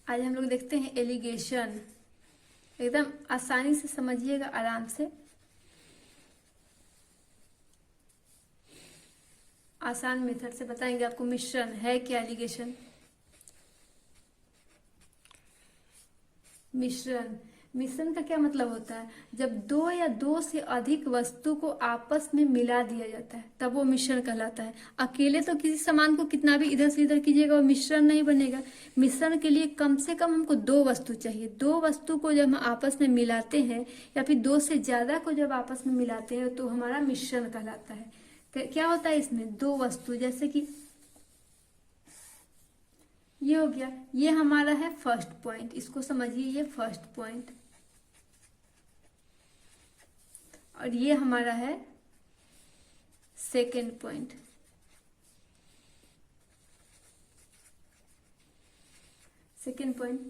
आज हम लोग देखते हैं एलिगेशन। एकदम आसानी से समझिएगा, आराम से, आसान मेथड से बताएंगे आपको। मिश्रण है क्या? एलिगेशन मिश्रण मिश्रण का क्या मतलब होता है? जब दो या दो से अधिक वस्तु को आपस में मिला दिया जाता है तब वो मिश्रण कहलाता है। अकेले तो किसी सामान को कितना भी इधर से इधर कीजिएगा वो मिश्रण नहीं बनेगा। मिश्रण के लिए कम से कम हमको दो वस्तु चाहिए। दो वस्तु को जब हम आपस में मिलाते हैं या फिर दो से ज्यादा को जब आपस में मिलाते हैं तो हमारा मिश्रण कहलाता है। क्या होता है इसमें? दो वस्तु, जैसे कि ये हो गया, ये हमारा है फर्स्ट पॉइंट, इसको समझिए, ये फर्स्ट पॉइंट, और ये हमारा है सेकेंड पॉइंट। सेकेंड पॉइंट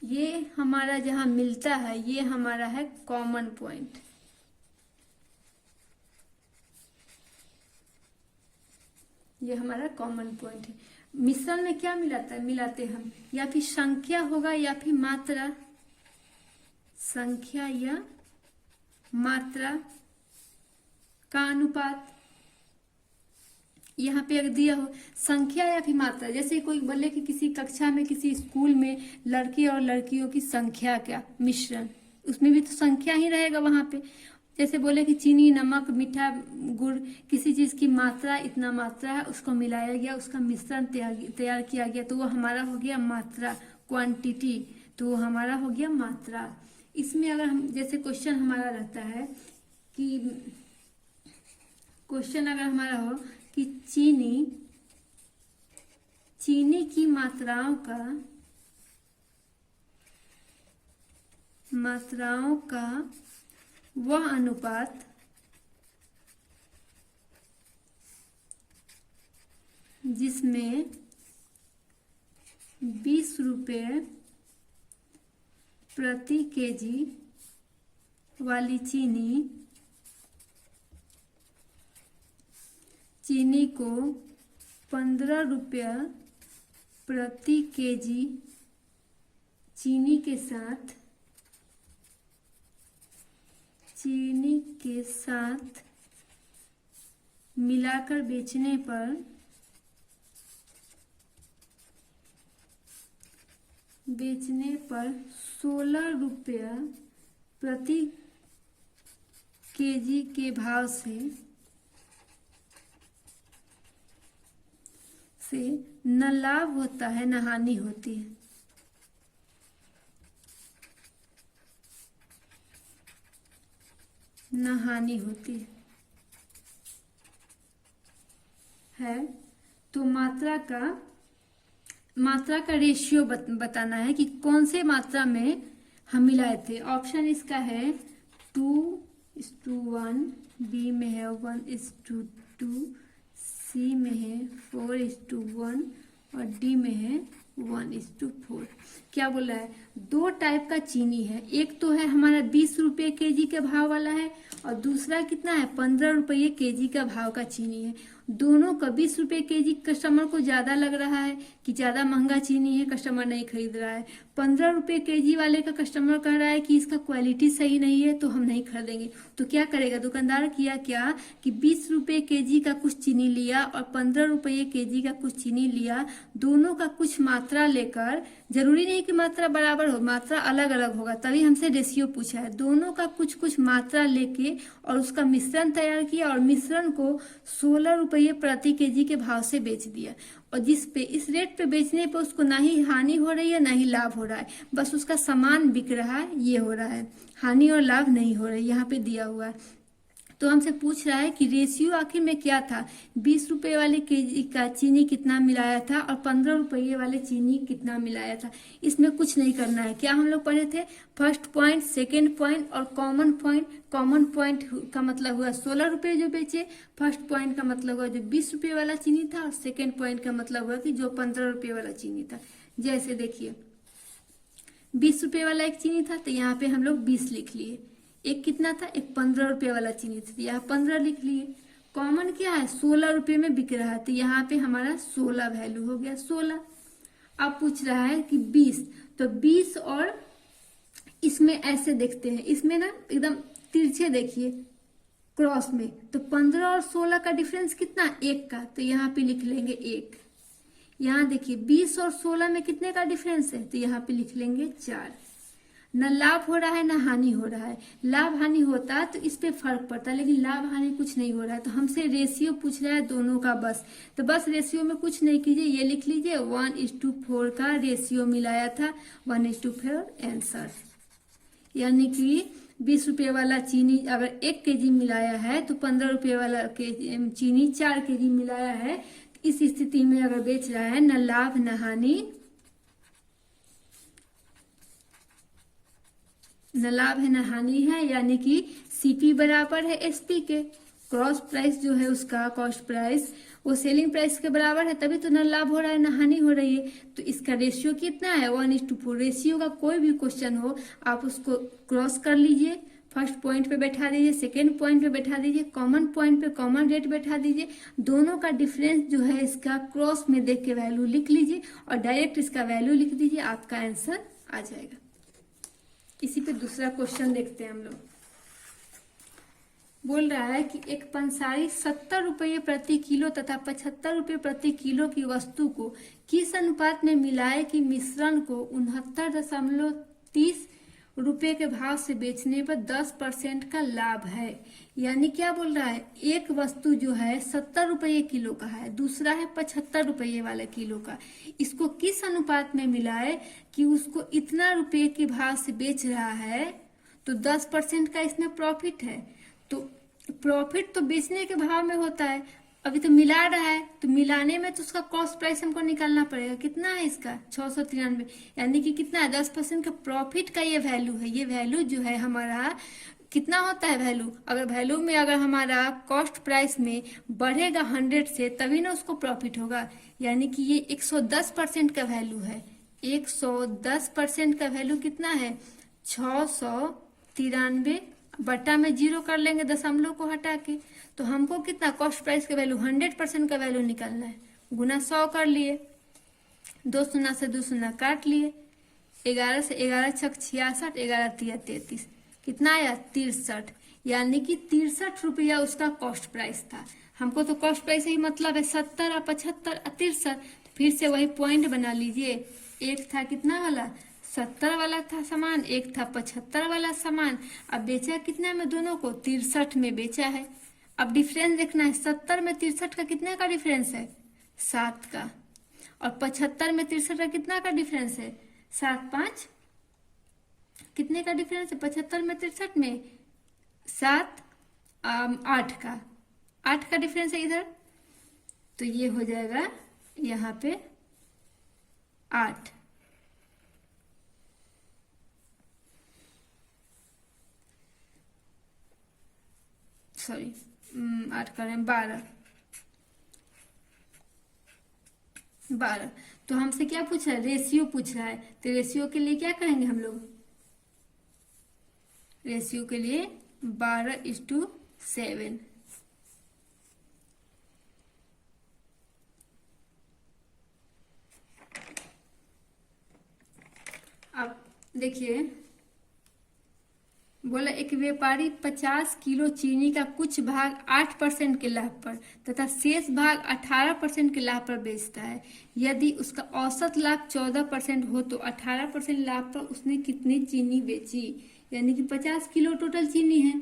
ये हमारा जहां मिलता है ये हमारा है कॉमन पॉइंट। ये हमारा कॉमन पॉइंट है। मिश्रण में क्या मिलाते हम, या फिर संख्या होगा या फिर मात्रा, संख्या या मात्रा का अनुपात। यहाँ पे अगर दिया हो संख्या या फिर मात्रा, जैसे कोई बोले कि किसी कक्षा में किसी स्कूल में लड़के और लड़कियों की संख्या क्या, मिश्रण, उसमें भी तो संख्या ही रहेगा वहां पे। जैसे बोले कि चीनी, नमक, मीठा, गुड़, किसी चीज की मात्रा, इतना मात्रा है, उसको मिलाया गया, उसका मिश्रण तैयार किया गया, तो वो हमारा हो गया मात्रा, क्वांटिटी, तो वो हमारा हो गया मात्रा। इसमें अगर हम, जैसे क्वेश्चन हमारा रहता है कि, क्वेश्चन अगर हमारा हो कि चीनी की मात्राओं का वह अनुपात जिसमें 20 रुपये प्रति केजी वाली चीनी को 15 रुपया प्रति केजी चीनी के साथ मिलाकर बेचने पर 16 रुपया प्रति केजी के भाव से न लाभ होता है न हानि होती है। न हानि होती है। तो मात्रा का रेशियो बताना है कि कौन से मात्रा में हम मिलाए थे। ऑप्शन इसका है 2:1, बी में है 1:2, सी में है 4:1 और डी में है 1:4। क्या बोला है? दो टाइप का चीनी है, एक तो है हमारा 20 रुपये केजी के भाव वाला है और दूसरा कितना है, 15 रुपये केजी का भाव का चीनी है। दोनों का 20 रुपये केजी कस्टमर को ज्यादा लग रहा है कि ज्यादा महंगा चीनी है, कस्टमर नहीं खरीद रहा है। 15 रुपये केजी वाले का कस्टमर कह रहा है कि इसका क्वालिटी सही नहीं है तो हम नहीं खरीदेंगे। तो क्या करेगा दुकानदार? किया क्या कि 20 रुपये केजी का कुछ चीनी लिया और 15 रुपये केजी का कुछ चीनी लिया, दोनों का कुछ मात्रा लेकर, जरूरी नहीं कि मात्रा बराबर हो, मात्रा अलग अलग होगा, तभी हमसे रेशियो पूछा है। दोनों का कुछ कुछ मात्रा लेके और उसका मिश्रण तैयार किया और मिश्रण को 16 रुपये प्रति केजी के भाव से बेच दिया। और जिस पे इस रेट पे बेचने पे उसको ना ही हानि हो रही है ना ही लाभ हो रहा है, बस उसका सामान बिक रहा है, ये हो रहा है, हानि और लाभ नहीं हो रहा है, यहाँ पे दिया हुआ है। तो हमसे पूछ रहा है कि रेशियो आखिर में क्या था, 20 रुपये वाले केजी का चीनी कितना मिलाया था और 15 रुपये वाले चीनी कितना मिलाया था। इसमें कुछ नहीं करना है। क्या हम लोग पढ़े थे? फर्स्ट पॉइंट, सेकेंड पॉइंट और कॉमन पॉइंट। कॉमन पॉइंट का मतलब हुआ 16 रुपये जो बेचे, फर्स्ट पॉइंट का मतलब हुआ जो 20 रुपये वाला चीनी था और सेकेंड पॉइंट का मतलब हुआ कि जो 15 रुपये वाला चीनी था। जैसे देखिए 20 रुपये वाला एक चीनी था तो यहाँ पे हम लोग 20 लिख लिए। एक कितना था? एक 15 रुपये वाला चीनी था, यहाँ 15 लिख लिए। कॉमन क्या है? 16 रुपये में बिक रहा है तो यहाँ पे हमारा 16 वैल्यू हो गया 16। अब पूछ रहा है कि 20, तो 20 और इसमें ऐसे देखते हैं, इसमें ना एकदम तिरछे देखिए क्रॉस में, तो 15 और 16 का डिफरेंस कितना, 1 का, तो यहाँ पे लिख लेंगे 1। यहाँ देखिए 20 और 16 में कितने का डिफरेंस है, तो यहाँ पे लिख लेंगे 4। न लाभ हो रहा है न हानि हो रहा है, लाभ हानि होता तो इस पे फर्क पड़ता, लेकिन लाभ हानि कुछ नहीं हो रहा है, तो हमसे रेशियो पूछ रहा है दोनों का बस, तो बस रेशियो में कुछ नहीं कीजिए, ये लिख लीजिए 1:4 का रेशियो मिलाया था, 1:4 आंसर। यानी कि 20 रुपये वाला चीनी अगर 1 kg मिलाया है तो 15 रुपये वाला चीनी 4 kg मिलाया है। इस स्थिति में अगर बेच रहा है न लाभ न हानि, न लाभ है न हानि है, यानी कि सीपी बराबर है एसपी के, क्रॉस प्राइस जो है उसका कॉस्ट प्राइस वो सेलिंग प्राइस के बराबर है, तभी तो न लाभ हो रहा है न हानि हो रही है। तो इसका रेशियो कितना है, 1:4। रेशियो का कोई भी क्वेश्चन हो आप उसको क्रॉस कर लीजिए, फर्स्ट पॉइंट पे बैठा दीजिए, सेकेंड पॉइंट पे बैठा दीजिए, कॉमन पॉइंट पे कॉमन रेट बैठा दीजिए, दोनों का डिफरेंस जो है इसका क्रॉस में देख के वैल्यू लिख लीजिए और डायरेक्ट इसका वैल्यू लिख दीजिए, आपका आंसर आ जाएगा। इसी पे दूसरा क्वेश्चन देखते हैं हम लोग। बोल रहा है कि एक पंसारी 70 रुपये प्रति किलो तथा 75 रुपये प्रति किलो की वस्तु को किस अनुपात में मिलाए कि मिश्रण को 69.30 रुपये के भाव से बेचने पर 10% का लाभ है। यानी क्या बोल रहा है, एक वस्तु जो है 70 रुपये किलो का है, दूसरा है 75 रुपये वाला किलो का, इसको किस अनुपात में मिलाए कि उसको इतना रुपये के भाव से बेच रहा है तो 10% का इसमें प्रॉफिट है। तो प्रॉफिट तो बेचने के भाव में होता है, अभी तो मिला रहा है, तो मिलाने में तो उसका कॉस्ट प्राइस हमको निकालना पड़ेगा, कितना है इसका 693, यानी कि कितना है 10% का प्रॉफिट का ये वैल्यू है। ये वैल्यू जो है हमारा कितना होता है वैल्यू, अगर वैल्यू में अगर हमारा कॉस्ट प्राइस में बढ़ेगा 100 से तभी ना उसको प्रॉफिट होगा, यानी कि ये 110% का वैल्यू है। 110% का वैल्यू कितना है 693, बटा में 0 कर लेंगे दशमलव को हटा के, तो हमको कितना कॉस्ट प्राइस का वैल्यू 100% का वैल्यू निकालना है, गुना 100 कर लिए, 2 शून्य से 2 शून्य काट लिए, 11 से 11 छक 66, 11 तिया 33, कितना आया 63, यानी कि 63 रुपया उसका कॉस्ट प्राइस था। हमको तो कॉस्ट प्राइस ही मतलब है 70 और 75 और 63, फिर से वही पॉइंट बना लीजिए, एक था कितना वाला 70 वाला था सामान, एक था 75 वाला सामान, अब बेचा कितना में दोनों को 63 में बेचा है। अब डिफरेंस देखना है, 70 में 63 का कितने का डिफरेंस है 7 का, और 75 में 63 का कितना का डिफरेंस है 7 5, कितने का डिफरेंस है 75 में 63 में 7 8 का, 8 का डिफरेंस है इधर, तो ये हो जाएगा यहाँ पे 8, सॉरी 8 करें 12। तो हमसे क्या पूछ रहा है, रेशियो पूछ रहा है, तो रेशियो के लिए क्या करेंगे हम लोग, रेशियो के लिए 12:7। अब देखिए बोला एक व्यापारी 50 किलो चीनी का कुछ भाग 8% के लाभ पर तथा शेष भाग 18% के लाभ पर बेचता है। यदि उसका औसत लाभ 14% हो तो 18% लाभ पर उसने कितनी चीनी बेची, यानी कि 50 किलो टोटल चीनी है,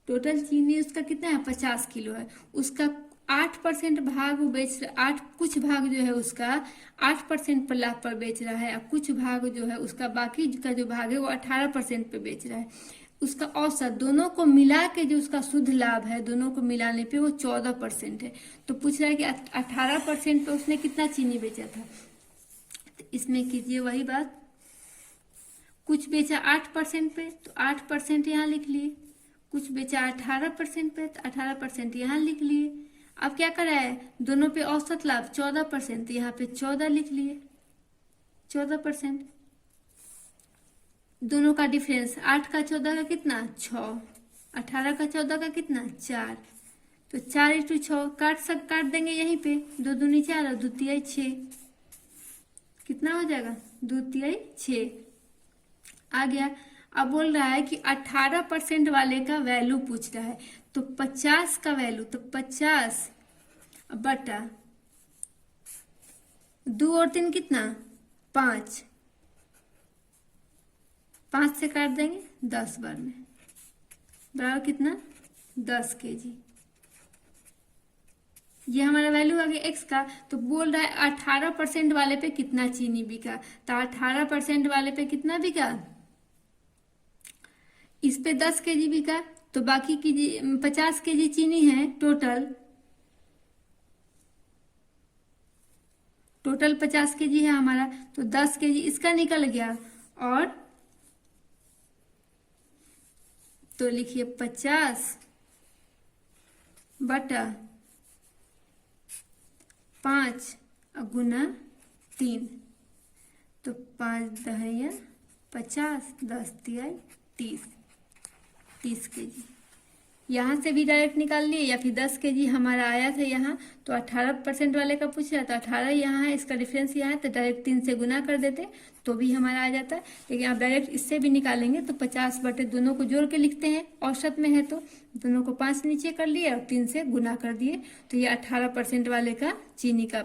टोटल चीनी उसका कितना है 50 किलो है, उसका 8% भाग वो बेच रहा, कुछ भाग जो है उसका 8% पर लाभ पर बेच रहा है, और कुछ भाग जो है उसका बाकी का जो भाग है वो 18% पे बेच रहा है। उसका औसत दोनों को मिला के जो उसका शुद्ध लाभ है, दोनों को मिलाने पे वो 14% है। तो पूछ रहा है कि 18% पे उसने कितना चीनी बेचा था, तो इसमें कीजिए वही बात, कुछ बेचा 8% पे तो 8% यहाँ लिख लिए, कुछ बेचा 18% पे तो 18% यहाँ लिख लिए। अब क्या करा है, दोनों पे औसत लाभ 14%, यहाँ पे 14 लिख लिए, 14%। दोनों का डिफरेंस 8 का 14 का कितना 6, 18 का 14 का कितना 4, तो 4:6 काट देंगे यहीं पे, 2 दूनी 4 और 2 तिया 6, कितना हो जाएगा, 2 तिहाई 6 आ गया। अब बोल रहा है कि 18% वाले का वैल्यू पूछ रहा है, तो 50 का वैल्यू, तो 50 बटा 2 और 3 कितना, 5, 5 से काट देंगे 10 बार में, बराबर कितना, 10 kg। ये हमारा वैल्यू आ गया एक्स का। तो बोल रहा है 18% वाले पे कितना चीनी बिका, तो 18% वाले पे कितना बिका, इस पे 10 kg बिका, तो बाकी की 50 kg चीनी है टोटल, 50 kg है हमारा, तो 10 kg इसका निकल गया। और तो लिखिए 50 बटा 5 गुना 3, तो 5 दहिया 50, 10 तिहाई 30 kg। यहाँ से भी डायरेक्ट निकाल लिए, या फिर 10 kg हमारा आया था यहाँ, तो 18% वाले का पूछ रहा था, 18 यहाँ है, इसका डिफरेंस यहाँ है, तो डायरेक्ट 3 से गुना कर देते तो भी हमारा आ जाता है। लेकिन आप डायरेक्ट इससे भी निकालेंगे तो 50 बटे दोनों को जोड़ के लिखते हैं, औसत में है तो दोनों को 5 नीचे कर लिए और 3 से गुना कर दिए, तो ये 18% वाले का चीनी का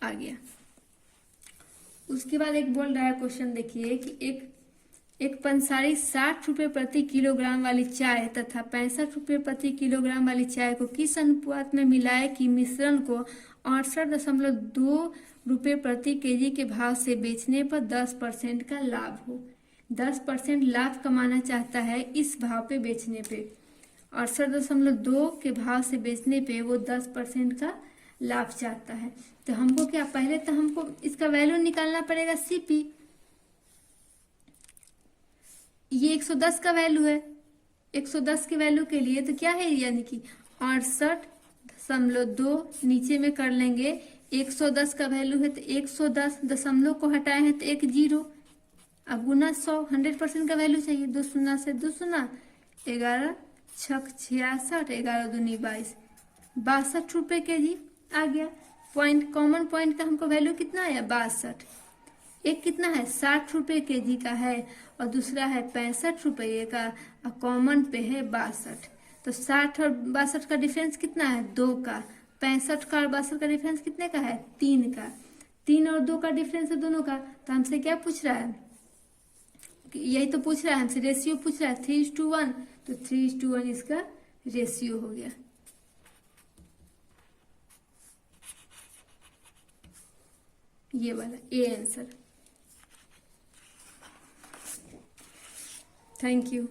आ गया। उसके बाद एक बोल रहा है क्वेश्चन, देखिए कि एक पंसारी 60 रुपये प्रति किलोग्राम वाली चाय तथा 65 रुपये प्रति किलोग्राम वाली चाय को किस अनुपात में मिलाए कि मिश्रण को 68.2 रुपये प्रति केजी के भाव से बेचने पर 10% का लाभ हो। 10% लाभ कमाना चाहता है इस भाव पे बेचने पे, 68.2 के भाव से बेचने पे वो 10% का लाभ चाहता है। तो हमको क्या, पहले तो हमको इसका वैल्यू निकालना पड़ेगा सीपी, ये 110 का वैल्यू है, 110 के वैल्यू के लिए तो क्या है, यानी कि 68.2 नीचे में कर लेंगे, 110 का वैल्यू है तो 110 दशमलव को हटाए हैं तो 1 0, अब गुना 100, 100% का वैल्यू चाहिए, 2 शून्य से 2 शून्य, 11 छक 66, 11 दूनी 22, 62 रुपये केजी आ गया। पॉइंट, कॉमन पॉइंट का हमको वैल्यू कितना है, 62, एक कितना है 60 रुपये केजी का है और दूसरा है 65 रुपये का, और कॉमन पे है 62, तो 60 और 62 का डिफरेंस कितना है, 2 का, 65 का और 62 का डिफरेंस कितने का है, 3 का, 3 और 2 का डिफरेंस है दोनों का। तो हमसे क्या पूछ रहा है, यही तो पूछ रहा है हमसे, रेशियो पूछ रहा है 3:1, तो 3:1 इसका रेशियो हो गया। ये वाला ए आंसर। Thank you.